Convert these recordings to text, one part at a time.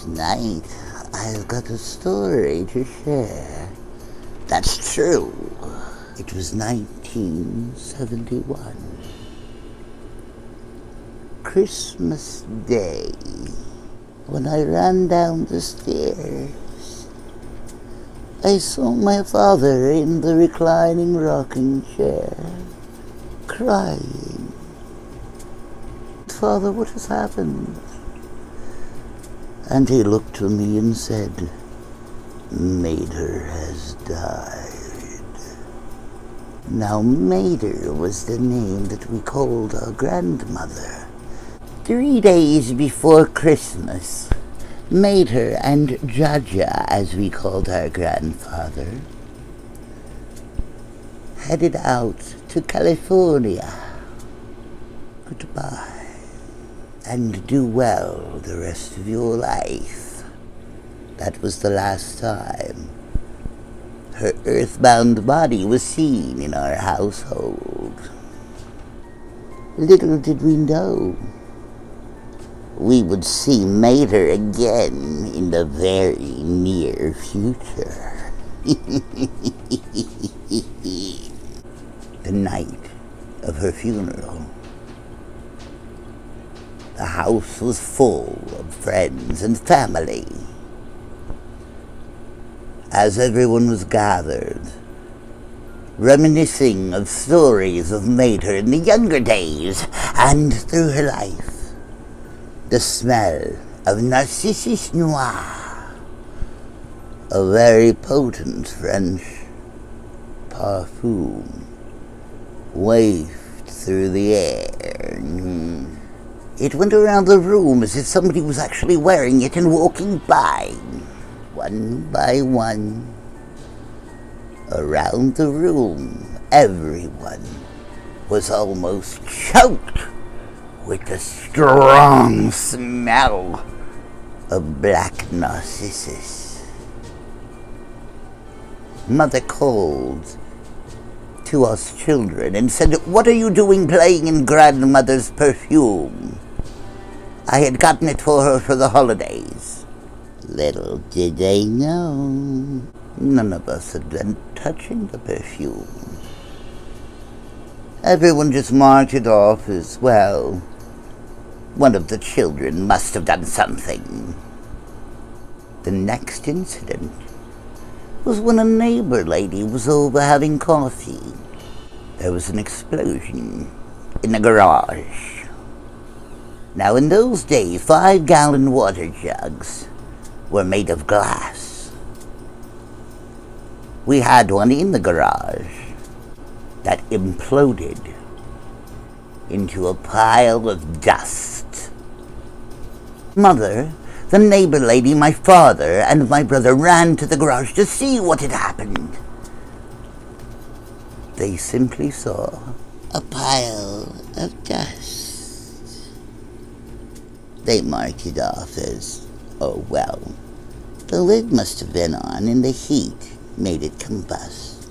Tonight, I've got a story to share. That's true. It was 1971. Christmas Day, when I ran down the stairs. I saw my father in the reclining rocking chair, crying. "Father, what has happened?" And he looked to me and said, "Mater has died." Now, Mater was the name that we called our grandmother. 3 days before Christmas, Mater and Jaja, as we called our grandfather, headed out to California. Goodbye. And do well the rest of your life. That was the last time her earthbound body was seen in our household. Little did we know we would see Mater again in the very near future. The night of her funeral, the house was full of friends and family. As everyone was gathered, reminiscing of stories of Mater in the younger days and through her life, the smell of Narcissus Noir, a very potent French parfum, wafted through the air. It went around the room as if somebody was actually wearing it and walking by. One by one, around the room, everyone was almost choked with the strong smell of black narcissus. Mother called to us children and said, "What are you doing playing in grandmother's perfume?" I had gotten it for her for the holidays. Little did they know, none of us had been touching the perfume. Everyone just marked it off as, well, one of the children must have done something. The next incident was when a neighbor lady was over having coffee. There was an explosion in the garage. Now, in those days, 5-gallon water jugs were made of glass. We had one in the garage that imploded into a pile of dust. Mother, the neighbor lady, my father, and my brother ran to the garage to see what had happened. They simply saw a pile of dust. They marked it off as, oh well, the lid must have been on and the heat made it combust.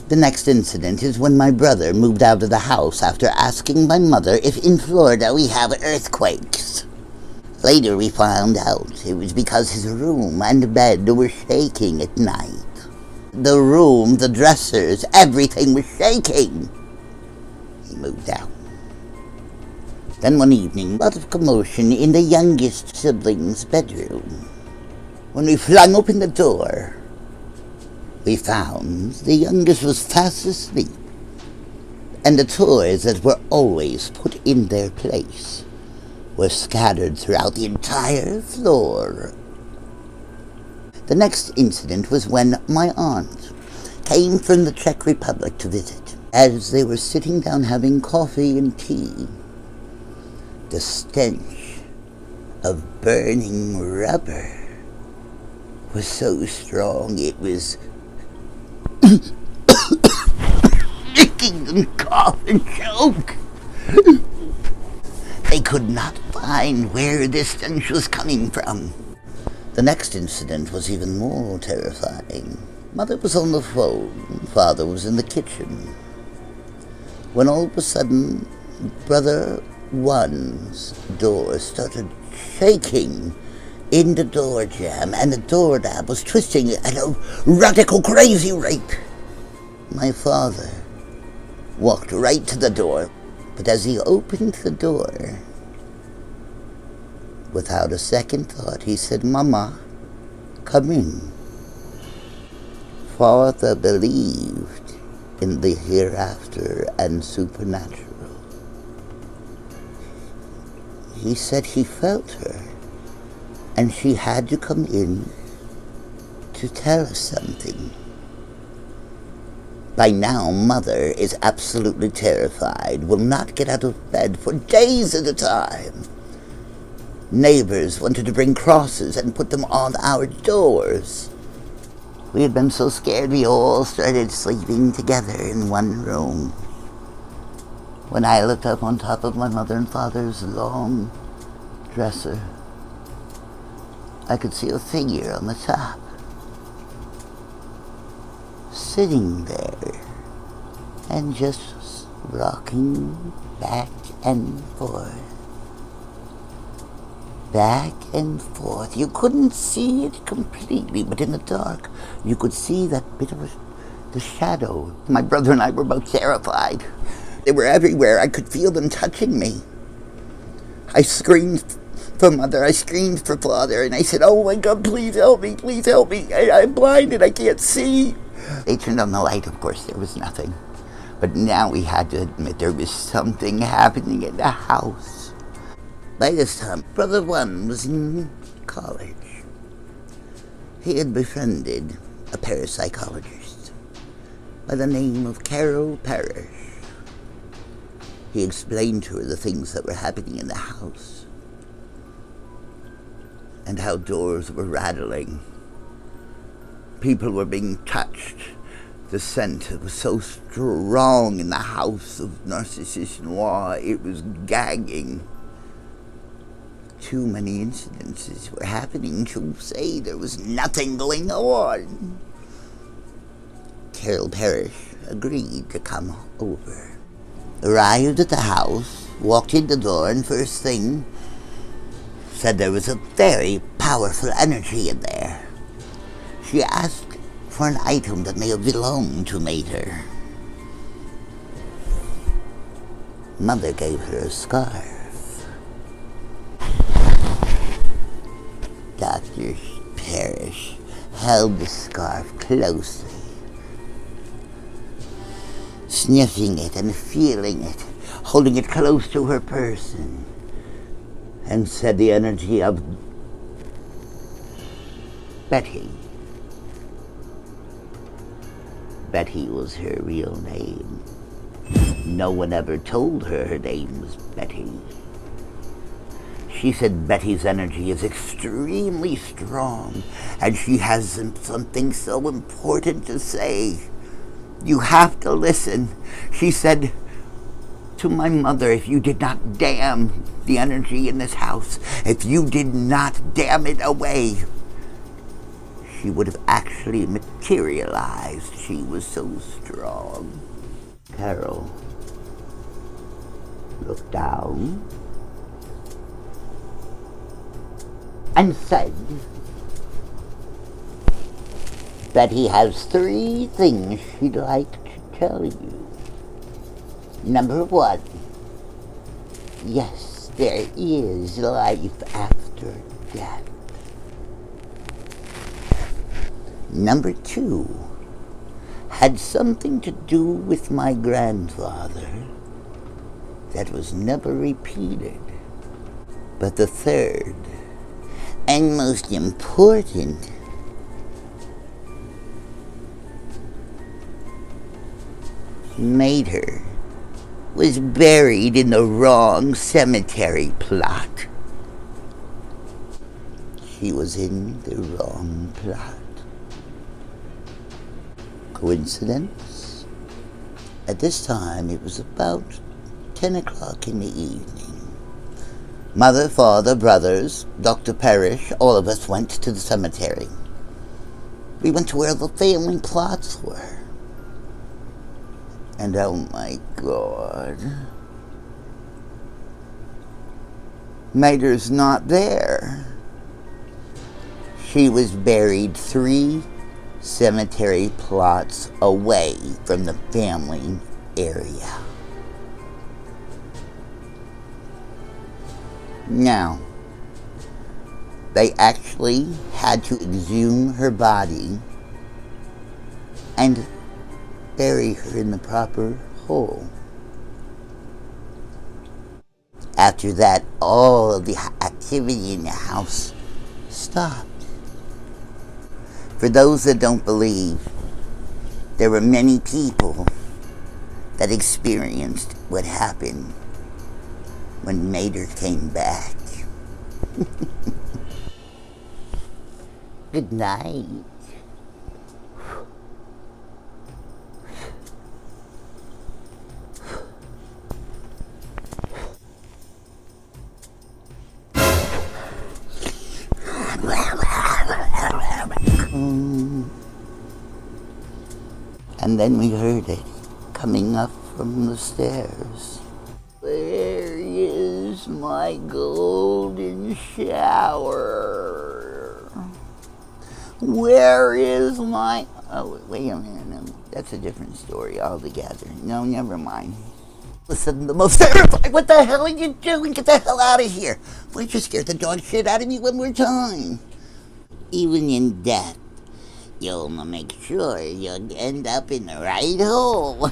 The next incident is when my brother moved out of the house after asking my mother if in Florida we have earthquakes. Later we found out it was because his room and bed were shaking at night. The room, the dressers, everything was shaking. He moved out. Then one evening, a lot of commotion in the youngest sibling's bedroom. When we flung open the door, we found the youngest was fast asleep, and the toys that were always put in their place were scattered throughout the entire floor. The next incident was when my aunt came from the Czech Republic to visit. As they were sitting down having coffee and tea, the stench of burning rubber was so strong it was making them cough and choke. They could not find where this stench was coming from. The next incident was even more terrifying. Mother was on the phone, Father was in the kitchen, when all of a sudden, Brother one's door started shaking in the door jamb, and the door knob was twisting at a radical crazy rate. My father walked right to the door, but as he opened the door, without a second thought, he said, "Mama, come in." Father believed in the hereafter and supernatural. He said he felt her, and she had to come in to tell us something. By now, Mother is absolutely terrified, will not get out of bed for days at a time. Neighbors wanted to bring crosses and put them on our doors. We had been so scared we all started sleeping together in one room. When I looked up on top of my mother and father's long dresser, I could see a figure on the top, sitting there and just rocking back and forth. Back and forth. You couldn't see it completely, but in the dark, you could see that bit of the shadow. My brother and I were both terrified. They were everywhere. I could feel them touching me. I screamed for Mother. I screamed for Father, and I said, "Oh my God, please help me, please help me. I'm blinded. I can't see." They turned on the light. Of course, there was nothing. But now we had to admit there was something happening in the house. By this time, Brother One was in college. He had befriended a parapsychologist by the name of Carol Parrish. He explained to her the things that were happening in the house and how doors were rattling. People were being touched. The scent was so strong in the house of Narcissus Noir, it was gagging. Too many incidences were happening to say there was nothing going on. Carol Parrish agreed to come over. Arrived at the house, walked in the door, and first thing said there was a very powerful energy in there. She asked for an item that may have belonged to Mater. Mother gave her a scarf. Dr. Parrish held the scarf closely, sniffing it and feeling it, holding it close to her person, and said the energy of Betty. Betty was her real name. No one ever told her her name was Betty. She said Betty's energy is extremely strong, and she has something so important to say. You have to listen. She said to my mother, if you did not damn the energy in this house, if you did not damn it away, she would have actually materialized. She was so strong. Carol looked down and said, Betty has 3 things she'd like to tell you. Number 1, yes, there is life after death. Number 2 had something to do with my grandfather that was never repeated. But the 3rd and most important Mater was buried in the wrong cemetery plot. She was in the wrong plot. Coincidence? At this time, it was about 10 o'clock in the evening. Mother, father, brothers, Dr. Parrish, all of us went to the cemetery. We went to where the family plots were. And oh my God, Mater's not there. She was buried 3 cemetery plots away from the family area. Now, they actually had to exhume her body and bury her in the proper hole. After that, all of the activity in the house stopped. For those that don't believe, there were many people that experienced what happened when Mater came back. Good night. And then we heard it coming up from the stairs. Where is my golden shower? Where is my... Oh, wait a minute. No, that's a different story altogether. No, never mind. Listen, the most terrifying... What the hell are you doing? Get the hell out of here. Why don't you scare the dog shit out of me one more time? Even in death, you'll make sure you'll end up in the right hole.